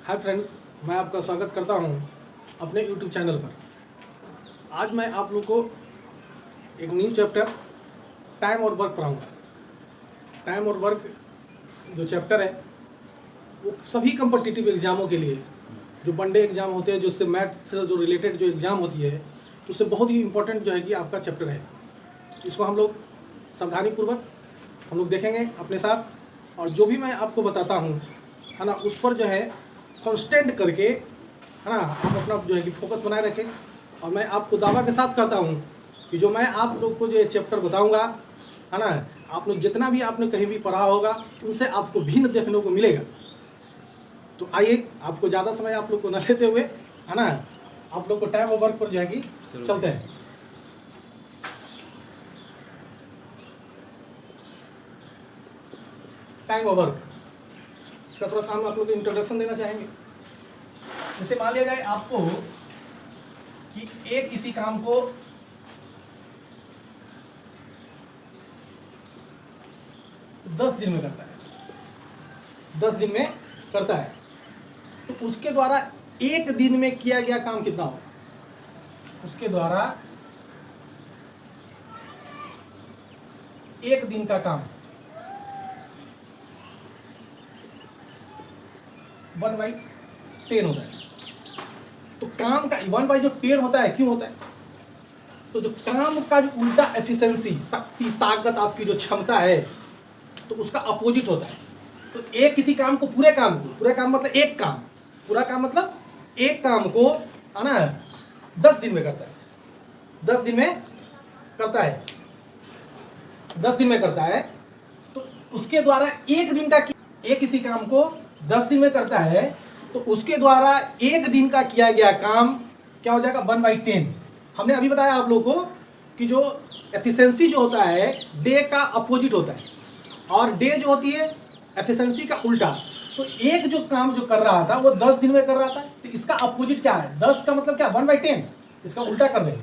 Hi friends, मैं आपका स्वागत करता हूं अपने यूट्यूब चैनल पर। आज मैं आप लोग को एक न्यू चैप्टर टाइम और वर्क पढ़ाऊंगा। टाइम और वर्क जो चैप्टर है वो सभी कॉम्पिटिटिव एग्ज़ामों के लिए, जो वनडे एग्ज़ाम होते हैं, जो उससे मैथ से जो रिलेटेड जो एग्ज़ाम होती है, उससे बहुत ही इम्पोर्टेंट जो है कि आपका चैप्टर है। इसको हम लोग सावधानीपूर्वक हम लोग देखेंगे अपने साथ, और जो भी मैं आपको बताता हूँ है ना, उस पर जो है कांस्टेंट करके है ना आप अपना जो है कि फोकस बनाए रखें। और मैं आपको दावा के साथ कहता हूँ कि जो मैं आप लोग को जो ये चैप्टर बताऊँगा है ना, आप लोग जितना भी आपने कहीं भी पढ़ा होगा उनसे आपको भिन्न देखने को मिलेगा। तो आइए, आपको ज़्यादा समय आप लोग को न लेते हुए है ना, आप लोग को टाइम और वर्क पर जो है कि चलते हैं। टाइम और वर्क, इसका थोड़ा सा हम आप लोग को इंट्रोडक्शन देना चाहेंगे। जैसे मान लिया जाए आपको कि एक किसी काम को 10 दिन में करता है, 10 दिन में करता है, तो उसके द्वारा एक दिन में किया गया काम कितना होगा? उसके द्वारा एक दिन का काम 1/10 होता है। तो काम का 1/10 होता है, क्यों होता है? तो जो काम का जो उल्टा एफिशिएंसी, शक्ति, ताकत, आपकी जो क्षमता है, तो उसका अपोजिट होता है। तो एक किसी काम को, पूरे काम को, पूरा काम मतलब एक काम, पूरा काम मतलब एक काम को है ना 10 दिन में करता है, 10 दिन में करता है, 10 दिन में करता है। तो उसके द्वारा एक दिन का, एक किसी काम को 10 दिन में करता है, तो उसके द्वारा एक दिन का किया गया काम क्या हो जाएगा? 1/10। हमने अभी बताया आप लोगों को कि जो एफिशिएंसी जो होता है डे का अपोजिट होता है, और डे जो होती है एफिशिएंसी का उल्टा। तो एक जो काम जो कर रहा था वो 10 दिन में कर रहा था, तो इसका अपोजिट क्या है? 10 का मतलब क्या? 1/10। इसका उल्टा कर देंगे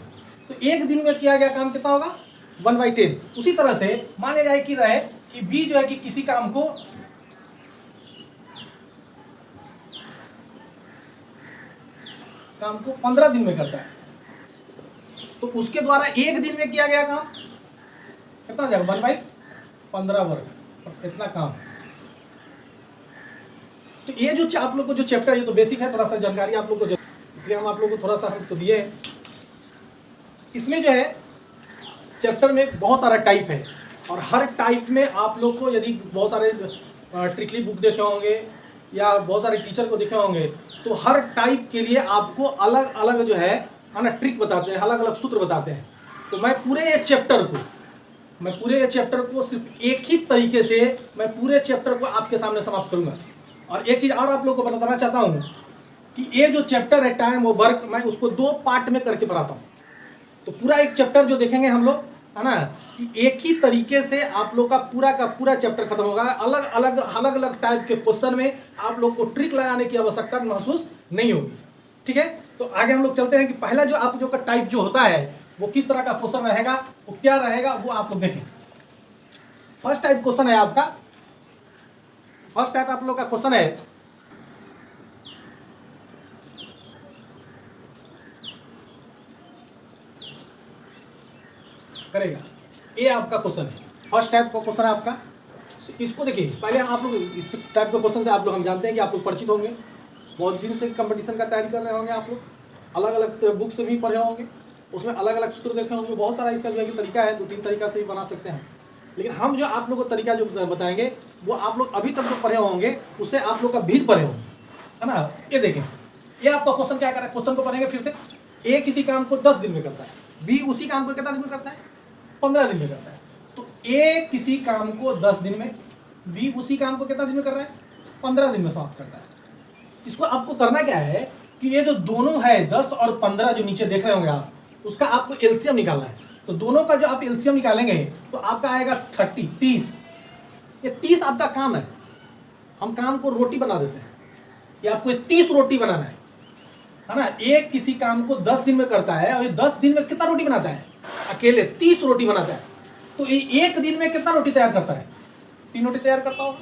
तो एक दिन में किया गया काम कितना होगा? 1/10। उसी तरह से मान लिया जाए कि रहे कि बी जो है कि किसी काम को 15 दिन में करता है, तो उसके द्वारा एक दिन में किया गया काम कितना हो जाएगा? 1/15 वर्ग, इतना काम। तो ये जो आप लोग को जो चैप्टर है, ये तो बेसिक है, थोड़ा सा जानकारी आप लोग को, इसलिए हम आप लोग को थोड़ा सा हमको दिए हैं। इसमें जो है चैप्टर में बहुत सारा टाइप है, और हर टाइप में आप लोग को, यदि बहुत सारे ट्रिकली बुक देखे होंगे या बहुत सारे टीचर को देखे होंगे, तो हर टाइप के लिए आपको अलग अलग जो है ना ट्रिक बताते हैं, अलग अलग सूत्र बताते हैं। तो मैं पूरे ये चैप्टर को सिर्फ एक ही तरीके से मैं पूरे चैप्टर को आपके सामने समाप्त करूंगा। और एक चीज़ और आप लोगों को बताना चाहता हूँ कि ये जो चैप्टर है टाइम और वर्क, मैं उसको 2 पार्ट में करके पढ़ाता हूँ। तो पूरा एक चैप्टर जो देखेंगे हम लोग है ना, कि एक ही तरीके से आप लोग का पूरा चैप्टर खत्म होगा। अलग अलग टाइप के क्वेश्चन में आप लोग को ट्रिक लगाने की आवश्यकता महसूस नहीं होगी। ठीक है, तो आगे हम लोग चलते हैं कि पहला जो आप जो का टाइप जो होता है वो किस तरह का क्वेश्चन रहेगा, वो क्या रहेगा, वो आप लोग देखें। फर्स्ट टाइप क्वेश्चन है आपका, फर्स्ट टाइप आप लोग का क्वेश्चन है करेगा। ये आपका क्वेश्चन है, फर्स्ट टाइप का क्वेश्चन है आपका। तो इसको देखिए, पहले आप लोग इस टाइप के क्वेश्चन से आप लोग हम जानते हैं कि आप लोग परिचित होंगे, बहुत दिन से कंपटीशन का तैयारी कर रहे होंगे आप लोग, अलग अलग बुक से भी पढ़े होंगे, उसमें अलग अलग सूत्र देखे होंगे, बहुत सारा इसका जो है कि तरीका है, 2-3 तरीका से भी बना सकते हैं। लेकिन हम जो आप लोग को तरीका जो बताएंगे वो आप लोग अभी तक जो पढ़े होंगे उससे आप लोग का भीड़ पढ़े होंगे, है ना। ये देखें, ये आपका क्वेश्चन क्या कर रहा है, क्वेश्चन को पढ़ेंगे फिर से। ए किसी काम को 10 दिन में करता है, बी उसी काम को कितना दिन में करता है? 15 दिन में करता है। तो ए किसी काम को 10 दिन में, बी उसी काम को कितना दिन में कर रहा है? 15 दिन में समाप्त करता है। इसको आपको करना क्या है कि ये जो दोनों है 10 और 15 जो नीचे देख रहे होंगे आप, उसका आपको एलसीएम निकालना है। तो दोनों का जो आप एलसीएम निकालेंगे तो आपका आएगा 30। ये 30 आपका काम है। हम काम को रोटी बना देते हैं, ये आपको 30 रोटी बनाना है ना। एक किसी काम को 10 दिन में करता है, और ये 10 दिन में कितना रोटी बनाता है? अकेले 30 रोटी बनाता है। तो ये एक दिन में कितना रोटी तैयार कर सकता है? 3 रोटी तैयार करता होगा,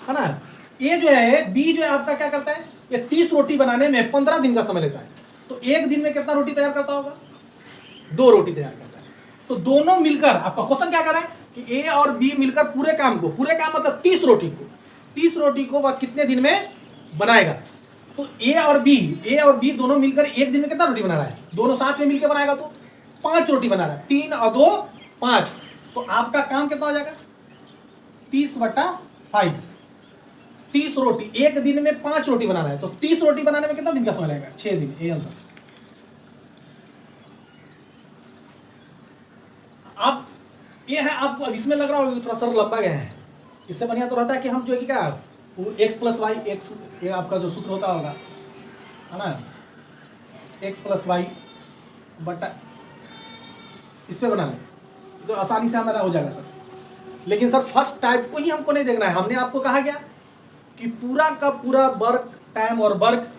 है ना। ए जो है, बी जो है आपका क्या करता है, ये 30 रोटी बनाने में 15 दिन का समय लेता है। तो एक दिन में कितना रोटी तैयार करता होगा, 2 रोटी तैयार करता है। तो दोनों मिलकर, आपका क्वेश्चन क्या कर रहा है कि ए और बी मिलकर पूरे काम मतलब 30 रोटी को वह कितने दिन में बनाएगा। तो ए और बी दोनों मिलकर एक दिन में कितना रोटी बना रहा है, दोनों साथ में मिलकर बनाएगा तो 5 रोटी बना रहा है, 3 और 2 5। तो आपका काम कितना हो जाएगा, 30/5। 30 रोटी, एक दिन में 5 रोटी बनाना है, तो 30 रोटी बनाने में कितना दिन का समय लगेगा, 6 दिन। ये आंसर। आप ये है, आपको इसमें लग रहा होगा थोड़ा सर लंबा गया है, इससे बढ़िया तो रहता है कि हम जो है कि क्या, वो x + y, x ये आपका जो सूत्र होता होगा है ना, x + y बटा इस पे बना लें तो आसानी से हमारा हो जाएगा सर। लेकिन सर फर्स्ट टाइप को ही हमको नहीं देखना है, हमने आपको कहा गया कि पूरा का पूरा वर्क टाइम और वर्क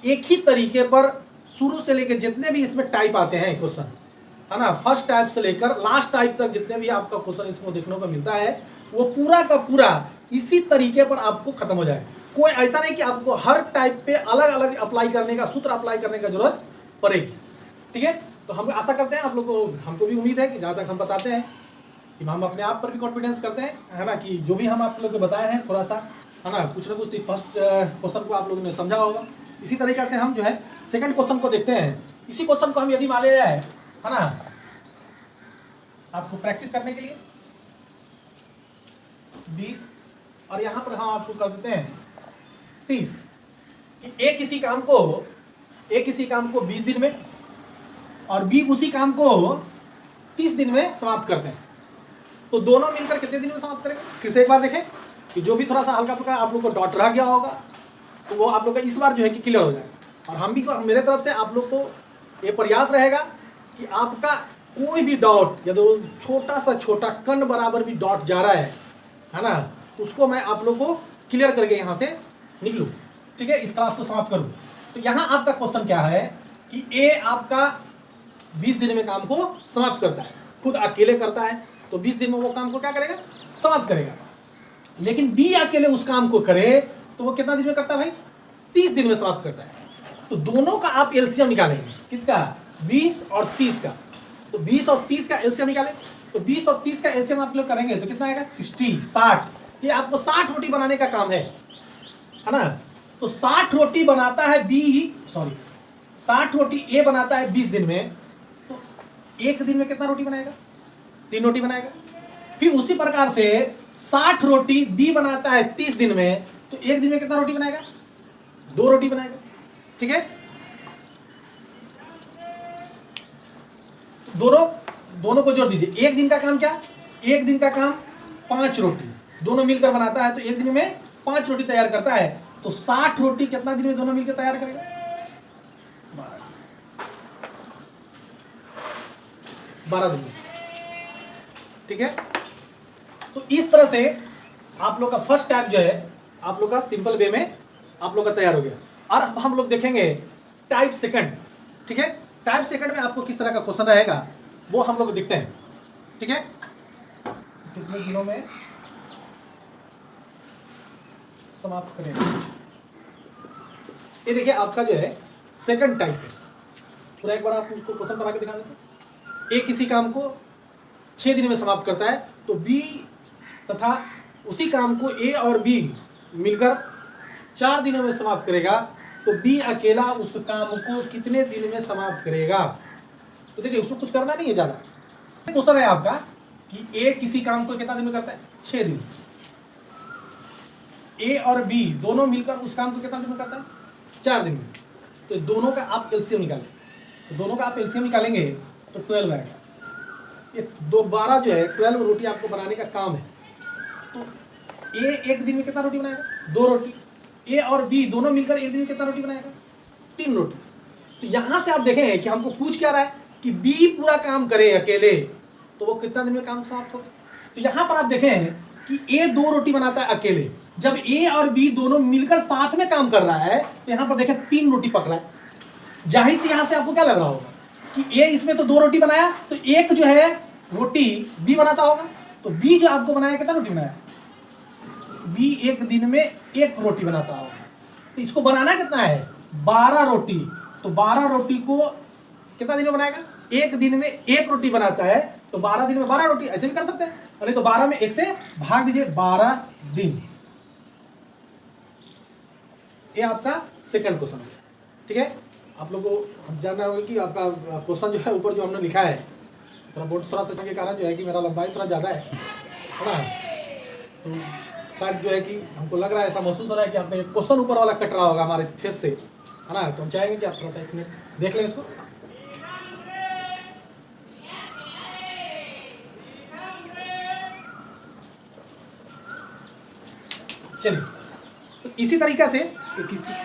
एक ही तरीके पर शुरू से लेकर जितने भी इसमें टाइप आते हैं क्वेश्चन है ना, फर्स्ट टाइप से लेकर लास्ट टाइप तक जितने भी आपका क्वेश्चन इसमें देखने को मिलता है वो पूरा का पूरा इसी तरीके पर आपको खत्म हो जाए। कोई ऐसा नहीं कि आपको हर टाइप पे अलग अलग अप्लाई करने का, सूत्र अप्लाई करने का जरूरत पड़ेगी। ठीक है, तो हम आशा करते हैं आप लोग को, हमको भी उम्मीद है कि जहाँ तक हम बताते हैं कि हम अपने आप पर भी कॉन्फिडेंस करते हैं है ना, कि जो भी हम आप लोग को बताए हैं थोड़ा सा है ना, कुछ ना कुछ फर्स्ट क्वेश्चन को आप लोगों ने समझा होगा। इसी तरीके से हम जो है सेकंड क्वेश्चन को देखते हैं। इसी क्वेश्चन को हम यदि मान लिया है ना, आपको प्रैक्टिस करने के लिए 20 और यहाँ पर हम आपको कर देते हैं 30 कि ए किसी काम को 20 दिन में और बी उसी काम को 30 दिन में समाप्त करते हैं। तो दोनों मिलकर कितने दिन में समाप्त करेंगे, फिर से एक बार देखें कि जो भी थोड़ा सा हल्का फुल्का आप लोग को डॉट रह गया होगा तो वो आप लोग का इस बार जो है कि क्लियर हो जाएगा। और हम भी मेरे तरफ से आप लोग को ये प्रयास रहेगा कि आपका कोई भी डॉट या तो छोटा सा छोटा कण बराबर भी डॉट जा रहा है ना, उसको मैं आप लोग को क्लियर करके यहाँ से निकलूँ। ठीक है, इस क्लास को समाप्त करूँ। तो यहाँ आपका क्वेश्चन क्या है कि ए आपका 20 दिन में काम को समाप्त करता है, खुद अकेले करता है, तो 20 दिन में वो काम को क्या करेगा, समाप्त करेगा। लेकिन बी अकेले उस काम को करे तो वो कितना दिन में करता है भाई, 30 दिन में समाप्त करता है। तो दोनों का आप एलसीएम निकालेंगे, किसका, 20 और 30 का। तो 20 और 30 का एलसीएम निकालें, तो 20 और 30 का एलसीएम आप लोग करेंगे तो कितना आएगा, 60। ये आपको 60 रोटी बनाने का काम है ना। तो 60 रोटी बनाता है 60 रोटी ए बनाता है 20 दिन में, तो एक दिन में कितना रोटी बनाएगा, 3 रोटी बनाएगा। फिर उसी प्रकार से 60 रोटी बी बनाता है 30 दिन में, तो एक दिन में कितना रोटी बनाएगा, 2 रोटी बनाएगा। ठीक है, दोनों को जोड़ दीजिए। एक दिन का काम क्या, एक दिन का काम 5 रोटी दोनों मिलकर बनाता है, तो एक दिन में 5 रोटी तैयार करता है। तो 60 रोटी कितना दिन में दोनों मिलकर तैयार करेगा, 12 दिन में। ठीक है, तो इस तरह से आप लोग का फर्स्ट टाइप जो है आप लोग का सिंपल वे में आप लोग का तैयार हो गया। और अब हम लोग देखेंगे टाइप सेकंड। ठीक है, टाइप सेकंड में आपको किस तरह का क्वेश्चन रहेगा वो हम लोग देखते हैं। ठीक है, कितने दिनों में समाप्त करेंगे। ये देखिए आपका जो है सेकंड टाइप है। पूरा एक बार आप उसको क्वेश्चन बना के दिखा देते। ए किसी काम को 6 दिन में समाप्त करता है, तो बी तथा उसी काम को ए और बी मिलकर 4 दिनों में समाप्त करेगा, तो बी अकेला उस काम को कितने दिन में समाप्त करेगा। तो देखिए उसमें कुछ करना नहीं है ज़्यादा। क्वेश्चन है आपका कि ए किसी काम को कितना दिन में करता है, 6 दिन। ए और बी दोनों मिलकर उस काम को कितना दिन में करता है, 4 दिन में। तो दोनों का आप एलसीएम निकालें, तो दोनों का आप एलसीएम निकालेंगे तो 12 आएगा। ये 12 जो है 12 रोटी आपको बनाने का काम है। तो ए एक दिन में कितना रोटी बनाएगा, 2 रोटी। ए और बी दोनों मिलकर एक दिन में कितना रोटी बनाएगा, 3 रोटी। तो यहाँ से आप देखें कि हमको पूछ क्या रहा है कि बी पूरा काम करे अकेले तो वो कितना दिन में काम समाप्त होगा। तो यहाँ पर आप देखें कि ए 2 रोटी बनाता है अकेले, जब ए और बी दोनों मिलकर साथ में काम कर रहा है तो यहाँ पर देखें 3 रोटी पकड़ा है। जाहिर से यहाँ से आपको क्या लग रहा होगा कि ए इसमें तो 2 रोटी बनाया, तो एक जो है रोटी बी बनाता होगा, तो बी जो आपको बनाया कितना रोटी बनाया, बी एक दिन में एक रोटी बनाता होगा, तो इसको बनाना कितना है 12 रोटी। तो 12 रोटी को कितना दिन में बनाएगा, एक दिन में एक रोटी बनाता है, तो 12 दिन में 12 रोटी, ऐसे भी कर सकते हैं। नहीं तो 12 में एक से भाग दीजिए, 12 दिन। ये आपका सेकंड क्वेश्चन है। ठीक है, आप लोगों को जानना होगा कि आपका क्वेश्चन जो है ऊपर जो हमने लिखा है, थोड़ा बोर्ड थोड़ा सा के कारण जो है कि मेरा लंबाई थोड़ा ज़्यादा है ना, तो शायद जो है कि हमको लग रहा है, ऐसा महसूस हो रहा है कि आपने क्वेश्चन ऊपर वाला कट रहा होगा हमारे फेस से, है ना। तो हम चाहेंगे कि आप थोड़ा सा 1 मिनट देख लें इसको। चलिए, तो इसी तरीका से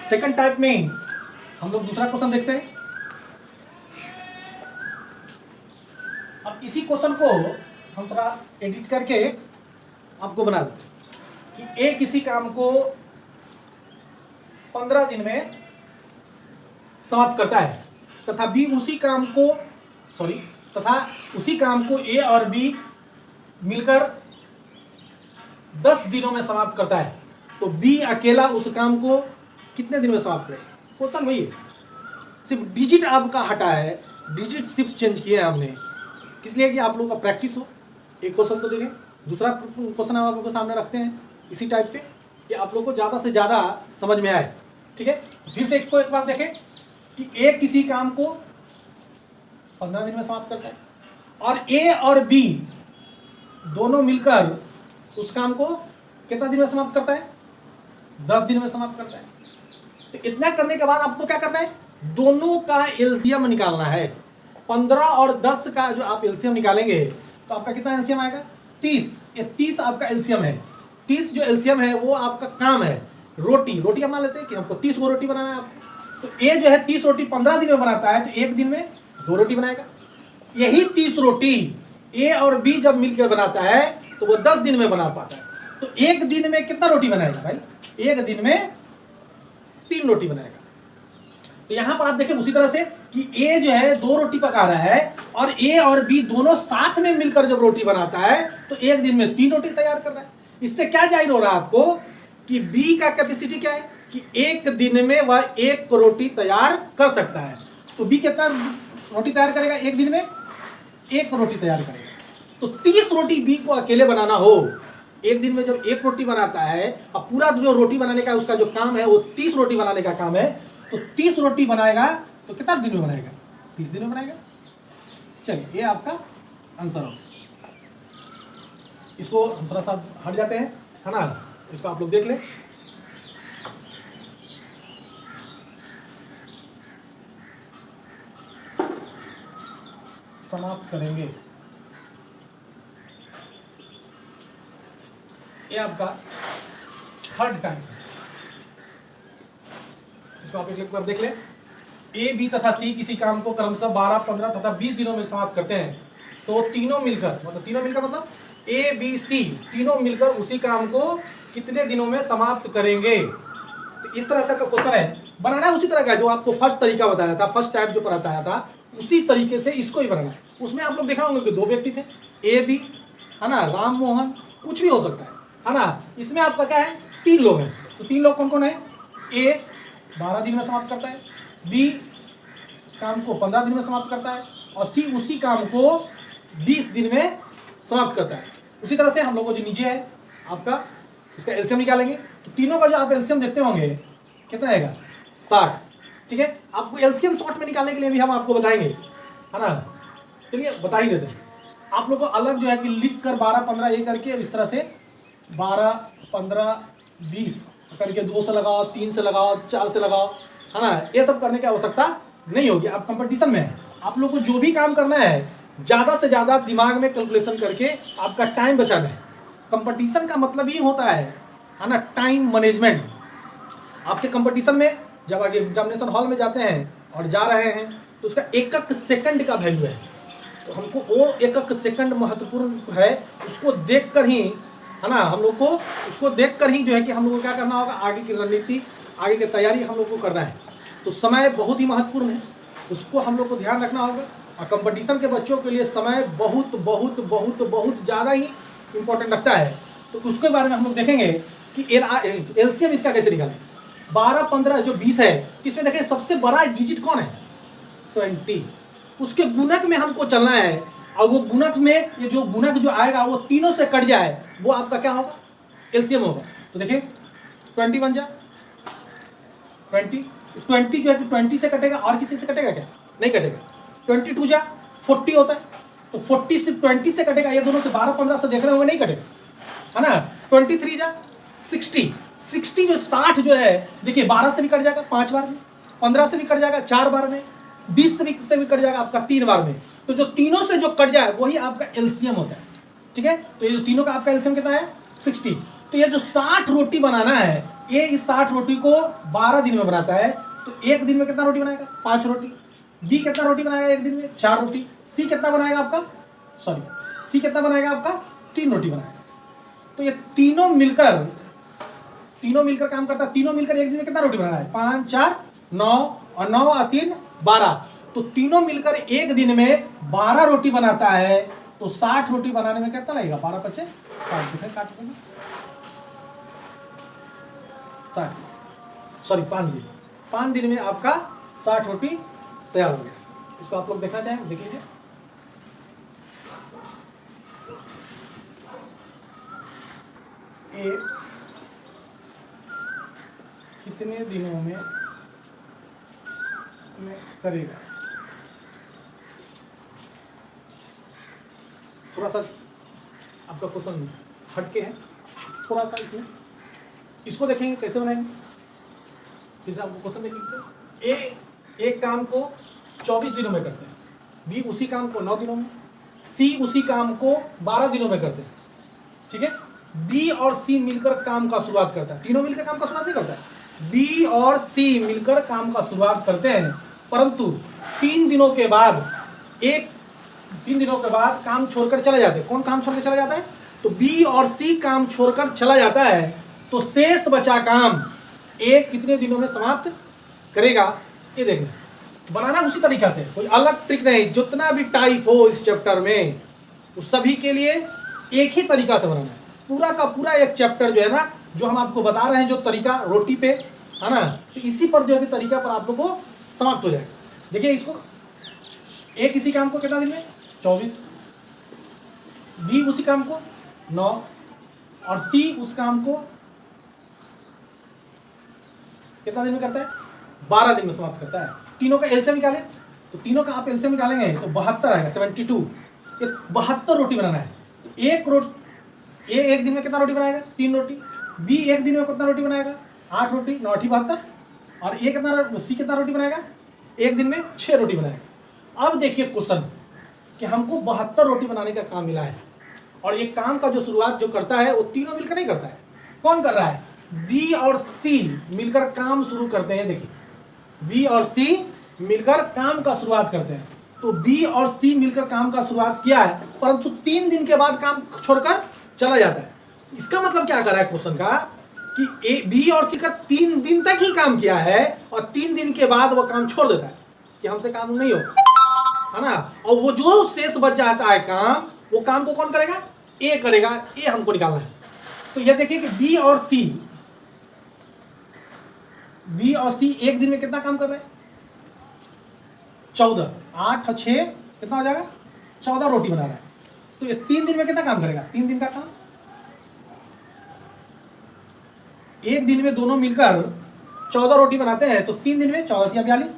सेकंड टाइप में ही हम लोग दूसरा क्वेश्चन देखते हैं। अब इसी क्वेश्चन को हम थोड़ा एडिट करके आपको बना देते हैं कि ए किसी काम को 15 दिन में समाप्त करता है, तथा बी उसी काम को ए और बी मिलकर 10 दिनों में समाप्त करता है, तो बी अकेला उस काम को कितने दिन में समाप्त करेगा। क्वेश्चन वही है, सिर्फ डिजिट आपका हटा है, डिजिट सिर्फ चेंज किया है हमने, किस लिए कि आप लोगों का प्रैक्टिस हो। एक क्वेश्चन तो देखें, दूसरा क्वेश्चन हम आप लोगों के सामने रखते हैं इसी टाइप पे, कि आप लोगों को ज़्यादा से ज़्यादा समझ में आए। ठीक है, फिर से इसको एक बार देखें कि ए किसी काम को 15 दिन में समाप्त करता है, और ए और बी दोनों मिलकर उस काम को कितना दिन में समाप्त करता है, 10 दिन में समाप्त करता है। तो इतना करने के बाद आपको क्या करना है, दोनों का एलसीएम निकालना है। 15 और 10 का जो आप एलसीएम निकालेंगे तो आपका कितना एलसीएम आएगा, 30। ये 30 आपका एलसीएम है। 30 जो एलसीएम है वो आपका काम है रोटी हम मान लेते हैं कि हमको 30 गो रोटी बनाना है आपको। तो ए जो है 30 रोटी 15 दिन में बनाता है, तो एक दिन में 2 रोटी बनाएगा। यही 30 रोटी ए और बी जब मिलकर बनाता है तो वो 10 दिन में बना पाता है। तो एक दिन में कितना रोटी बनाएगा भाई, एक दिन में 3 रोटी बनाएगा। तो यहां पर आप देखें उसी तरह से कि ए जो है 2 रोटी पका रहा है, और ए और बी दोनों साथ में मिलकर जब रोटी बनाता है तो एक दिन में 3 रोटी तैयार कर रहा है। इससे क्या जाहिर हो रहा है आपको कि बी का कैपेसिटी क्या है कि एक दिन में वह 1 रोटी तैयार कर सकता है। तो बी कितना रोटी तैयार करेगा, एक दिन में 1 रोटी तैयार करेगा। तो 30 रोटी बी को अकेले बनाना हो, एक दिन में जब 1 रोटी बनाता है, और पूरा जो रोटी बनाने का उसका जो काम है वो 30 रोटी बनाने का काम है, तो 30 रोटी बनाएगा तो कितना दिन में बनाएगा, 30 दिन में बनाएगा। चलिए, ये आपका आंसर हो। इसको हम थोड़ा सा हट जाते हैं, है ना, इसको आप लोग देख लें। समाप्त करेंगे, ये आपका थर्ड टाइम। इसको आप एक बार देख लें। ए बी तथा सी किसी काम को क्रमशः 12, 15 तथा 20 दिनों में समाप्त करते हैं, तो तीनों मिलकर मतलब ए बी सी तीनों मिलकर उसी काम को कितने दिनों में समाप्त करेंगे। तो इस तरह से का क्वेश्चन है, बनाना उसी तरह का जो आपको फर्स्ट तरीका बताया था, फर्स्ट टाइप जो बताया था उसी तरीके से इसको ही बनाना है। उसमें आप लोग देखा होंगे कि 2 व्यक्ति थे, ए बी, है ना, राम मोहन, कुछ भी हो सकता है ना। इसमें आपका क्या है, 3 लोग हैं। तो 3 लोग कौन कौन है, ए 12 दिन में समाप्त करता है, बी उस काम को 15 दिन में समाप्त करता है, और सी उसी काम को 20 दिन में समाप्त करता है। उसी तरह से हम लोग को जो नीचे है आपका, इसका एलसीएम निकालेंगे। तो तीनों का जो आप एलसीएम देखते होंगे कितना आएगा, 60। ठीक है, आपको एलसीएम शॉर्ट में निकालने के लिए भी हम आपको बताएंगे, है ना। चलिए बता ही देते हैं आप लोग को अलग जो है कि लिख कर 12, 15 ये करके इस तरह से 12, 15, 20 करके 2 से लगाओ, 3 से लगाओ, 4 से लगाओ, है ना। ये सब करने की आवश्यकता नहीं होगी। आप कंपटीशन में हैं, आप लोग को जो भी काम करना है ज़्यादा से ज़्यादा दिमाग में कैलकुलेशन करके आपका टाइम बचाना है। कंपटीशन का मतलब ही होता है ना, टाइम मैनेजमेंट। आपके कंपटीशन में जब आगे एग्जामिनेशन हॉल में जाते हैं और जा रहे हैं तो उसका 1-1 सेकंड का वैल्यू है। तो हमको वो 1-1 सेकंड महत्वपूर्ण है, उसको देख कर ही, है ना, हम लोग को उसको देखकर ही जो है कि हम लोग को क्या करना होगा, आगे की रणनीति, आगे की तैयारी हम लोग को करना है। तो समय बहुत ही महत्वपूर्ण है, उसको हम लोग को ध्यान रखना होगा। और कंपटीशन के बच्चों के लिए समय बहुत बहुत बहुत बहुत ज़्यादा ही इम्पोर्टेंट रखता है। तो उसके बारे में हम लोग देखेंगे कि एलसीएम इसका कैसे निकालें। 12, 15 जो 20 है, इसमें देखें सबसे बड़ा डिजिट कौन है, 20। उसके गुणक में हमको चलना है, और वो गुणक में ये जो गुणक जो आएगा वो तीनों से कट जाए, वो आपका क्या होगा, एलसीएम होगा। तो देखिए 20 बन जाए 20 जो है 20 से कटेगा, और किसी से कटेगा क्या, नहीं कटेगा। 22 जा 40 होता है, तो 40 सिर्फ 20 से कटेगा, ये दोनों से 12, 15 से देख रहे होंगे, नहीं कटेगा, है ना। 23 जा 60 जो 60 जो है, देखिए 12 से भी कट जाएगा 5 बार में, 15 से भी कट जाएगा 4 बार में, 20 से भी कट जाएगा आपका 3 बार में। तो जो तीनों से जो कट जाए वही आपका एलसीएम होता है, ठीक है। तो ये जो तीनों का आपका एलसीएम कितना है, 60। तो ये जो 60 रोटी बनाना है, ये इस 60 रोटी को 12 दिन में बनाता है, तो एक दिन में कितना रोटी बनाएगा, 5 रोटी। बी कितना रोटी बनाएगा एक दिन में, 4 रोटी। सी कितना बनाएगा आपका, सी कितना बनाएगा आपका, 3 रोटी बनाएगा। तो ये तीनों मिलकर काम करता है, तीनों मिलकर एक दिन में कितना रोटी बनाना है, 5, 4, 9 और 9 और 3, 12। तो तीनों मिलकर एक दिन में 12 रोटी बनाता है। तो 60 रोटी बनाने में कितना लगेगा, 12 × 5 = 60, 5 दिन में आपका 60 रोटी तैयार हो गया। इसको आप लोग देखना चाहें, देख लीजिए। ये कितने दिनों में करेगा। थोड़ा सा आपका क्वेश्चन हटके है, थोड़ा सा इसमें इसको देखेंगे कैसे बनाएंगे। फिर से आपको क्वेश्चन देखेंगे। ए एक काम को 24 दिनों में करते हैं, बी उसी काम को 9 दिनों में, सी उसी काम को 12 दिनों में करते हैं, ठीक है। बी और सी मिलकर काम का शुरुआत करता है, तीनों मिलकर काम का शुरुआत नहीं करता है, बी और सी मिलकर काम का शुरुआत करते हैं, परंतु 3 दिनों के बाद काम छोड़कर चले जाते हैं। कौन काम छोड़कर चला जाता है, तो बी और सी काम छोड़कर चला जाता है। तो शेष बचा काम एक कितने दिनों में समाप्त करेगा, ये देखना। बनाना उसी तरीका से, कोई अलग ट्रिक नहीं। जितना भी टाइप हो इस चैप्टर में, उस सभी के लिए एक ही तरीका से बनाना है। पूरा का पूरा एक चैप्टर जो है ना, जो हम आपको बता रहे हैं, जो तरीका रोटी पे है ना, तो इसी पर जो है तरीका पर आप लोग को समाप्त हो जाएगा। देखिए इसको, एक इसी काम को कितना दिन में, 24, बी उसी काम को 9 और सी उस काम को कितना दिन में करता है, 12 दिन में समाप्त करता है। तीनों का एलसीएम निकालें, तो तीनों का आप एलसीएम निकालेंगे तो 72 आएगा, 72। ये 72 रोटी बनाना है। तो ए एक दिन में कितना रोटी बनाएगा, 3 रोटी। बी एक दिन में कितना रोटी बनाएगा, 8 रोटी, 9 × 8 = 72। और सी कितना रोटी बनाएगा, एक दिन में 6 रोटी बनाएगा। अब देखिए क्वेश्चन कि हमको 72 रोटी बनाने का काम मिला है, और ये काम का जो शुरुआत जो करता है वो तीनों मिलकर नहीं करता है। कौन कर रहा है, बी और सी मिलकर काम शुरू करते हैं। देखिए बी और सी मिलकर काम का शुरुआत करते हैं। तो बी और सी मिलकर काम का शुरुआत किया है, परंतु 3 दिन के बाद काम छोड़कर चला जाता है। इसका मतलब क्या कर रहा है क्वेश्चन का, कि बी और सी का 3 दिन तक ही काम किया है, और 3 दिन के बाद वो काम छोड़ देता है कि हमसे काम नहीं हो, है ना। और वो जो शेष बच जाता है काम, वो काम को कौन करेगा, ए करेगा। ए हमको निकालना है। तो ये देखिए कि बी और सी एक दिन में कितना काम कर रहे हैं, 14, 8 और 6 कितना हो जाएगा, 14 रोटी बना रहा है। तो ये 3 दिन में कितना काम करेगा, 3 दिन का काम। एक दिन में दोनों मिलकर 14 रोटी बनाते हैं, तो 3 दिन में 14 या 42,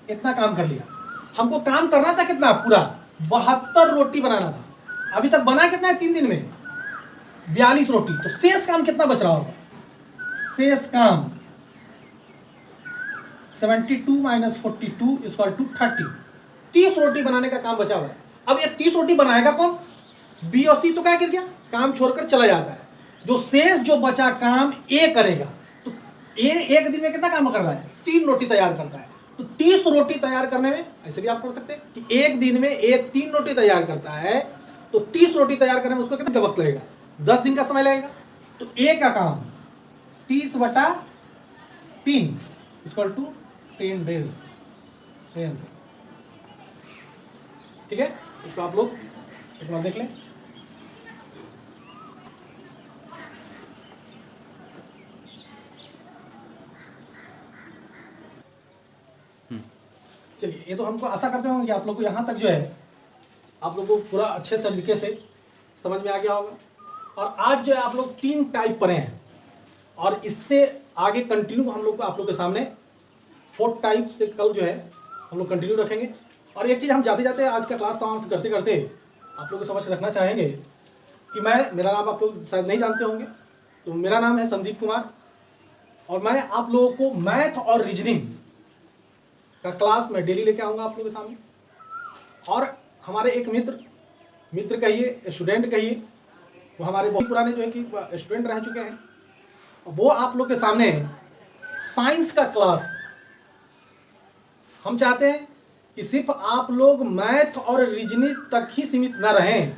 इतना काम कर लिया। हमको काम करना था कितना, पूरा 72 रोटी बनाना था। अभी तक बना कितना है 3 दिन में, 42 रोटी। तो शेष काम कितना बच रहा होगा, शेष काम 72 - 42 = 30। 30 रोटी बनाने का काम बचा हुआ है। अब ये 30 रोटी बनाएगा कौन, बी और सी तो क्या कर गया, काम छोड़कर चला जाता है। जो शेष जो बचा काम ए करेगा। तो ए एक दिन में कितना काम कर रहा है, 3 रोटी तैयार करता है। तो 30 रोटी तैयार करने में, ऐसे भी आप कर सकते हैं कि एक दिन में ए 3 रोटी तैयार करता है, तो 30 रोटी तैयार करने में उसको कितना वक्त लगेगा, 10 दिन का समय लगेगा। तो ए का काम 30/3 = 10 डेज। ठीक है, इसको आप लोग एक बार देख लें। चलिए, ये तो हमको आशा करते होंगे कि आप लोग को यहाँ तक जो है आप लोग को पूरा अच्छे तरीके से समझ में आ गया होगा। और आज जो है आप लोग 3 टाइप पढ़े हैं और इससे आगे कंटिन्यू हम लोग को आप लोग के सामने 4 टाइप से कल जो है हम लोग कंटिन्यू रखेंगे। और एक चीज़ हम जाते जाते आज का क्लास समाप्त करते करते आप लोग को समझ रखना चाहेंगे कि मेरा नाम आप लोग शायद नहीं जानते होंगे, तो मेरा नाम है संदीप कुमार और मैं आप लोगों को मैथ और रीजनिंग का क्लास में डेली लेके आऊँगा आप लोगों के सामने। और हमारे एक मित्र कहिए, स्टूडेंट कहिए, वो हमारे बहुत पुराने जो है कि स्टूडेंट रह चुके हैं, वो आप लोग के सामने साइंस का क्लास हम चाहते हैं कि सिर्फ आप लोग मैथ और रीजनिंग तक ही सीमित न रहें।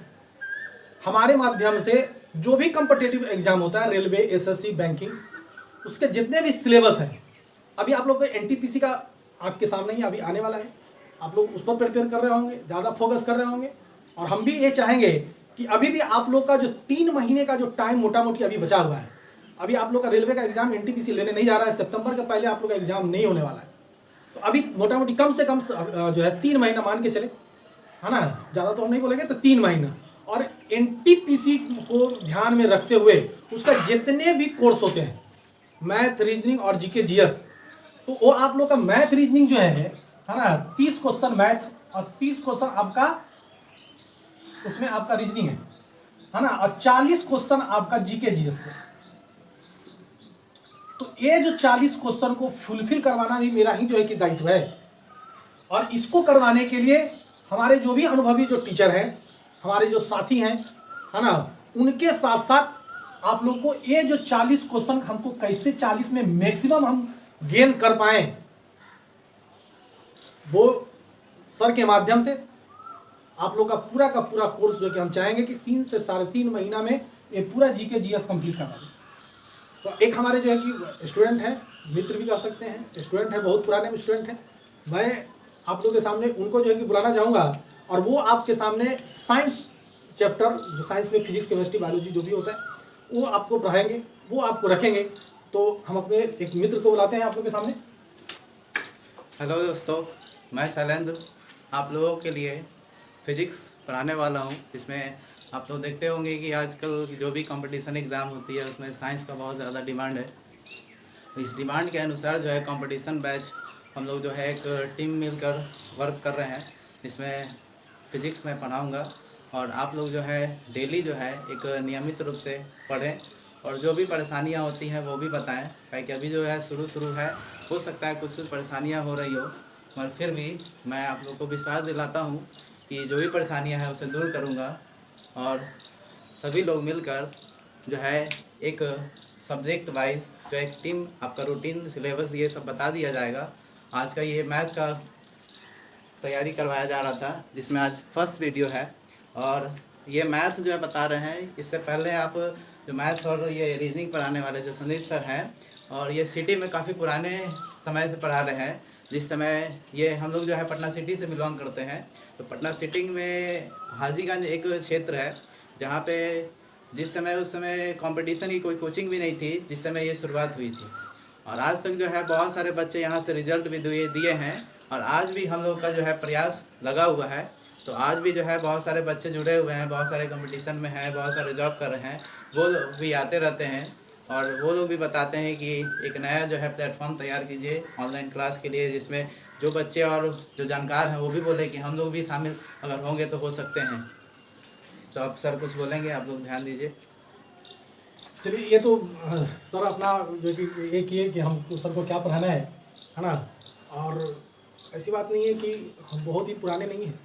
हमारे माध्यम से जो भी कॉम्पिटिटिव एग्जाम होता है, रेलवे, एसएससी, बैंकिंग, उसके जितने भी सिलेबस हैं, अभी आप लोग को एनटीपीसी का आपके सामने ही अभी आने वाला है, आप लोग उस पर प्रिपेयर कर रहे होंगे, ज़्यादा फोकस कर रहे होंगे। और हम भी ये चाहेंगे कि अभी भी आप लोग का जो 3 महीने का जो टाइम मोटा मोटी अभी बचा हुआ है, अभी आप लोग का रेलवे का एग्जाम एनटीपीसी लेने नहीं जा रहा है, सितंबर के पहले आप लोग का एग्जाम नहीं होने वाला है, तो अभी मोटा मोटी कम से कम जो है 3 महीना मान के चले, है ना, ज़्यादा तो हम नहीं बोलेंगे, तो 3 महीना। और एनटीपीसी को ध्यान में रखते हुए उसका जितने भी कोर्स होते हैं, मैथ, रीजनिंग और जीके जीएस, तो वो आप लोग का मैथ रीजनिंग जो है ना, 30 क्वेश्चन मैथ और 30 क्वेश्चन आपका उसमें आपका रीजनिंग है ना, और 40 क्वेश्चन आपका जीके जीएस से। तो ये जो 40 क्वेश्चन को फुलफिल करवाना भी मेरा ही जो है कि दायित्व है। और इसको करवाने के लिए हमारे जो भी अनुभवी जो टीचर हैं, हमारे जो साथी हैं, है ना, उनके साथ साथ आप लोग को ये जो 40 क्वेश्चन हमको कैसे 40 में मैक्सिमम हम गेन कर पाएं, वो सर के माध्यम से आप लोग का पूरा कोर्स जो कि हम चाहेंगे कि 3 से 3.5 महीना में ये पूरा जीके जीएस कंप्लीट करवा दें। तो एक हमारे जो है कि स्टूडेंट हैं, मित्र भी कह सकते हैं, स्टूडेंट है, बहुत पुराने स्टूडेंट हैं, मैं आप लोग के सामने उनको जो है कि बुलाना चाहूँगा और वो आपके सामने साइंस चैप्टर, जो साइंस में फिजिक्स, केमिस्ट्री, बायोलॉजी जो भी होता है, वो आपको पढ़ाएंगे, वो आपको रखेंगे। तो हम अपने एक मित्र को बुलाते हैं आप लोग के सामने। हेलो दोस्तों, मैं शैलेंद्र आप लोगों के लिए फिजिक्स पढ़ाने वाला हूं। इसमें आप लोग देखते होंगे कि आजकल जो भी कंपटीशन एग्ज़ाम होती है उसमें साइंस का बहुत ज़्यादा डिमांड है। इस डिमांड के अनुसार जो है कंपटीशन बैच हम लोग जो है एक टीम मिलकर वर्क कर रहे हैं। इसमें फ़िज़िक्स में पढ़ाऊँगा और आप लोग जो है डेली जो है एक नियमित रूप से पढ़ें और जो भी परेशानियां होती हैं वो भी बताएं, क्योंकि अभी जो है शुरू है, हो सकता है कुछ परेशानियां हो रही हो, मगर फिर भी मैं आप लोग को विश्वास दिलाता हूं कि जो भी परेशानियां हैं उसे दूर करूंगा और सभी लोग मिलकर जो है एक सब्जेक्ट वाइज जो एक टीम आपका रूटीन, सिलेबस ये सब बता दिया जाएगा। आज का ये मैथ का तैयारी करवाया जा रहा था, जिसमें आज फर्स्ट वीडियो है और ये मैथ जो है बता रहे हैं। इससे पहले आप जो मैथ और ये रीजनिंग पढ़ाने वाले जो संदीप सर हैं, और ये सिटी में काफ़ी पुराने समय से पढ़ा रहे हैं, जिस समय ये हम लोग जो है पटना सिटी से बिलोंग करते हैं। तो पटना सिटी में हाजीगंज एक क्षेत्र है जहाँ पे उस समय कंपटीशन की कोई कोचिंग भी नहीं थी जिस समय ये शुरुआत हुई थी। और आज तक जो है बहुत सारे बच्चे यहाँ से रिजल्ट भी दिए हैं और आज भी हम लोग का जो है प्रयास लगा हुआ है। तो आज भी जो है बहुत सारे बच्चे जुड़े हुए हैं, बहुत सारे कंपटीशन में हैं, बहुत सारे जॉब कर रहे हैं, वो लोग भी आते रहते हैं और वो लोग भी बताते हैं कि एक नया जो है प्लेटफॉर्म तैयार कीजिए ऑनलाइन क्लास के लिए, जिसमें जो बच्चे और जो जानकार हैं वो भी बोले कि हम लोग भी शामिल अगर होंगे तो हो सकते हैं। तो आप सर कुछ बोलेंगे, आप लोग ध्यान दीजिए। चलिए, ये तो सर अपना जो कि एक ये कि हमको सर को क्या पढ़ाना है ना, और ऐसी बात नहीं है कि हम बहुत ही पुराने नहीं हैं।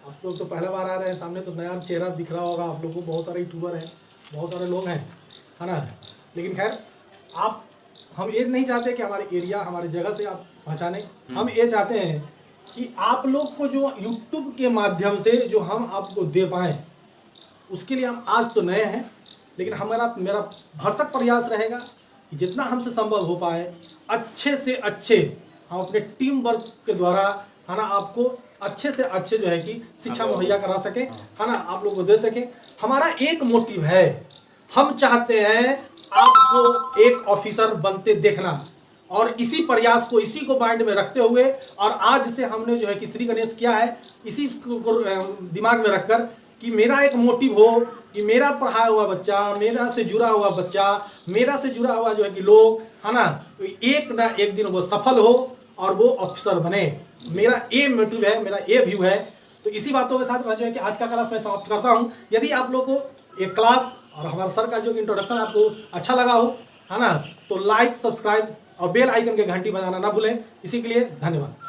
आप लोग तो पहला बार आ रहे हैं सामने, तो नया चेहरा दिख रहा होगा आप लोगों को, बहुत सारे यूट्यूबर हैं, बहुत सारे लोग हैं, है ना। लेकिन खैर, हम ये नहीं चाहते कि हमारे एरिया, हमारी जगह से आप पहचाने। हम ये चाहते हैं कि आप लोग को जो यूट्यूब के माध्यम से जो हम आपको दे पाएँ, उसके लिए हम आज तो नए हैं, लेकिन मेरा भरसक प्रयास रहेगा कि जितना हमसे संभव हो पाए अच्छे से अच्छे हम अपने टीम वर्क के द्वारा, है ना, आपको अच्छे से अच्छे जो है कि शिक्षा मुहैया करा सके, है ना, आप लोग को दे सके। हमारा एक मोटिव है, हम चाहते हैं आपको एक ऑफिसर बनते देखना। और इसी प्रयास को, इसी को माइंड में रखते हुए और आज से हमने जो है कि श्री गणेश किया है, इसी को दिमाग में रखकर कि मेरा एक मोटिव हो कि मेरा पढ़ाया हुआ बच्चा, मेरा से जुड़ा हुआ बच्चा, मेरा से जुड़ा हुआ जो है कि लोग, है ना एक दिन वो सफल हो और वो ऑफिसर बने। मेरा ये मोटिव है, मेरा ये व्यू है। तो इसी बातों के साथ मैं जो है कि आज का क्लास मैं समाप्त करता हूँ। यदि आप लोगों को ये क्लास और हमारे सर का जो इंट्रोडक्शन आपको अच्छा लगा हो, है ना, तो लाइक, सब्सक्राइब और बेल आइकन के घंटी बजाना ना भूलें। इसी के लिए धन्यवाद।